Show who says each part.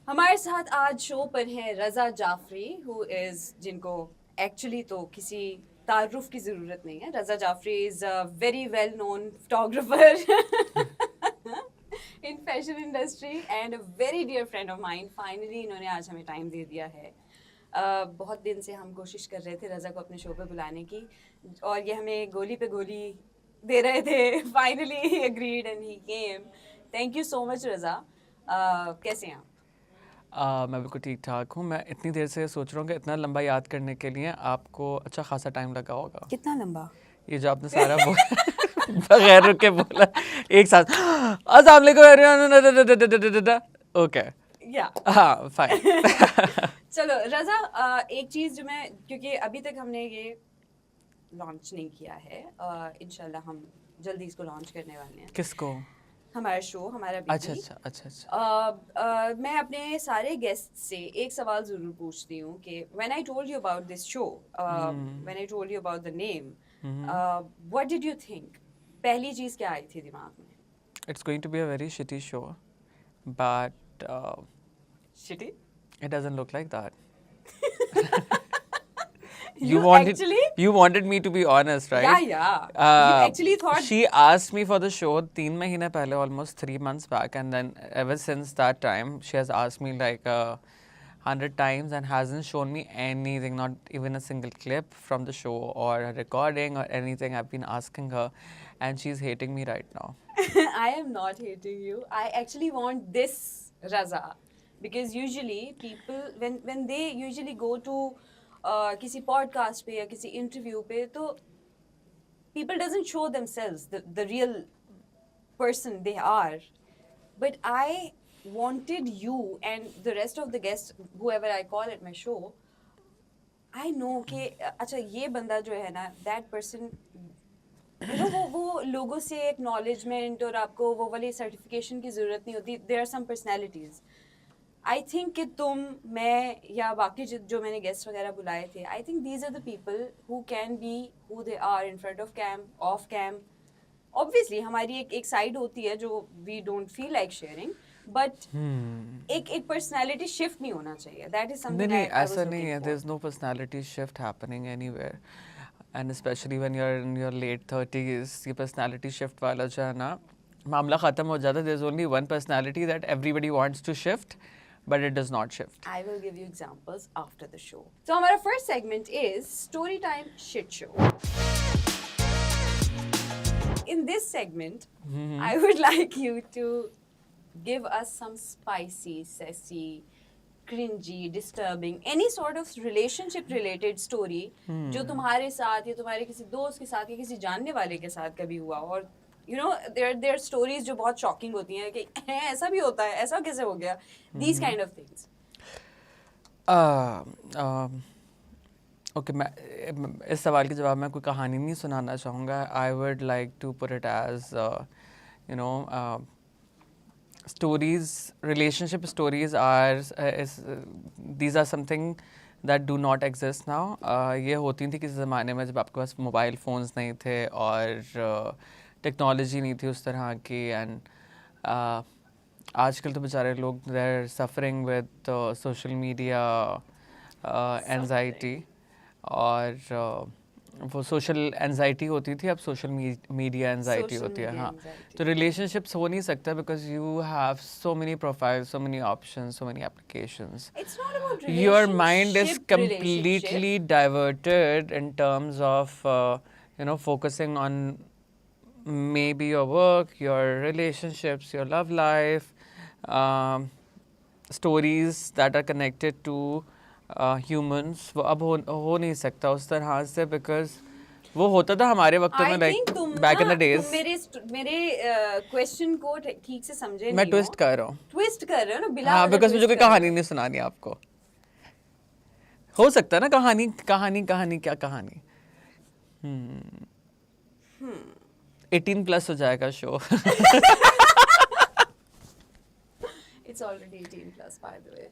Speaker 1: हमारे साथ आज शो पर हैं रज़ा जाफरी जिनको एक्चुअली तो किसी तारुफ की ज़रूरत नहीं है. Raza Jafri is a very well known photographer in fashion industry and a very dear friend of mine. Finally इन्होंने आज हमें टाइम दे दिया है. बहुत दिन से हम कोशिश कर रहे थे रज़ा को अपने शो पे बुलाने की, और ये हमें गोली पे गोली दे रहे थे. Finally he agreed and he came. Thank you so much Raza. कैसे हैं आप?
Speaker 2: मैं बिल्कुल ठीक ठाक हूँ. मैं इतनी देर से सोच रहा हूँ कि इतना लंबा याद करने के लिए आपको अच्छा खासा टाइम लगा होगा.
Speaker 1: कितना लंबा?
Speaker 2: ये जो आपने सारा बगैर रुक के बोला एक साथ. अस्सलाम वालेकुम. ओके.
Speaker 1: या
Speaker 2: हाँ, फाइन.
Speaker 1: चलो रज़ा, एक चीज़ जो मैं, क्योंकि अभी तक हमने ये लॉन्च नहीं किया है, इंशाल्लाह हम जल्दी इसको लॉन्च करने वाले हैं.
Speaker 2: किसको?
Speaker 1: हमारा शो, हमारा
Speaker 2: अच्छा
Speaker 1: बीबी.
Speaker 2: अच्छा अच्छा अच्छा.
Speaker 1: मैं अपने सारे गेस्ट से एक सवाल ज़रूर पूछती हूँ कि when I told you about this show, when I told you about the name, what did you think? पहली चीज़ क्या आई थी दिमाग में?
Speaker 2: It's going to be a very shitty show, but
Speaker 1: shitty?
Speaker 2: it doesn't look like that.
Speaker 1: You actually?
Speaker 2: You wanted me to be honest, right?
Speaker 1: Yeah, yeah. You actually thought.
Speaker 2: She asked me for the show 3 महीने पहले, almost 3 months back, and then ever since that time, she has asked me like 100 times and hasn't shown me anything, not even a single clip from the show or a recording or anything. I've been asking her, and she's hating me right now.
Speaker 1: I am not hating you. I actually want this, Raza, because usually people when they usually go to किसी podcast पे या किसी interview पे, तो people doesn't show themselves the real person they are. But I wanted you and the rest of the guests, whoever I call at my show, I know कि अच्छा ये बंदा जो है ना, that person, you know, वो लोगों से एक्नॉलेजमेंट और आपको वो वाली सर्टिफिकेशन की ज़रूरत नहीं होती. There are some personalities. I think कि तुम, मैं या बाकी जो मैंने गेस्ट वगैरह बुलाए थे, I think these are the people who can be who they are in front of cam, of cam. Obviously हमारी एक साइड होती है जो we don't feel like sharing, but एक पर्सनैलिटी शिफ्ट नहीं होना चाहिए. दैट इज
Speaker 2: नहीं
Speaker 1: समथिंग
Speaker 2: नहीं,
Speaker 1: आई वाज
Speaker 2: ऐसा नहीं
Speaker 1: लुकिंग
Speaker 2: है.
Speaker 1: For.
Speaker 2: There's no personality shift happening anywhere. And especially when you're in your late 30s, ये personality shift वाला जो है ना, मामला ख़त्म हो जाता है. There's only one personality that everybody wants to shift, but it does not shift.
Speaker 1: I will give you examples after the show. So our first segment is story time shit show. In this segment, I would like you to give us some spicy, sassy, cringy, disturbing, any sort of relationship related story जो तुम्हारे साथ या तुम्हारे किसी दोस्त के साथ या किसी जानने वाले के साथ कभी हुआ. और you know, there are stories जो बहुत shocking होती हैं कि ऐसा भी होता है, ऐसा कैसे हो गया, these kind of things.
Speaker 2: Okay, मैं इस सवाल के जवाब में कोई कहानी नहीं सुनाना चाहूँगा. I would like to put it as you know stories, relationship stories are these are something that do not exist now. ये होती थी किसी ज़माने में जब आपके पास मोबाइल फ़ोन्स नहीं थे और टेक्नोलॉजी नहीं थी उस तरह की. एंड आजकल तो बेचारे लोग they are suffering with social media anxiety. और वो सोशल एंजाइटी होती थी, अब सोशल मीडिया एंजाइटी होती है. हाँ, तो रिलेशनशिप्स हो नहीं सकता because you have so many profiles, so many options, so many applications.
Speaker 1: It's not about
Speaker 2: Your mind is
Speaker 1: relationship.
Speaker 2: completely diverted in terms of focusing on maybe your work, your relationships, your love life, stories that are connected to humans. वो अब हो नहीं सकता उस तरह से because वो होता था हमारे वक्तों में, like back in the days.
Speaker 1: तुम मेरे क्वेश्चन को ठीक से समझे
Speaker 2: मैं
Speaker 1: नहीं
Speaker 2: ट्विस्ट कर रहा हूँ.
Speaker 1: ट्विस्ट कर रहे हो ना, बिला
Speaker 2: हाँ,
Speaker 1: वजह
Speaker 2: बिकॉज मुझे
Speaker 1: twist
Speaker 2: कोई
Speaker 1: कर रहे
Speaker 2: कहानी
Speaker 1: हो.
Speaker 2: नहीं सुनानी आपको. हो सकता है ना कहानी कहानी कहानी क्या कहानी. 18+ हो जाएगा show.
Speaker 1: It's already 18 plus, by the way.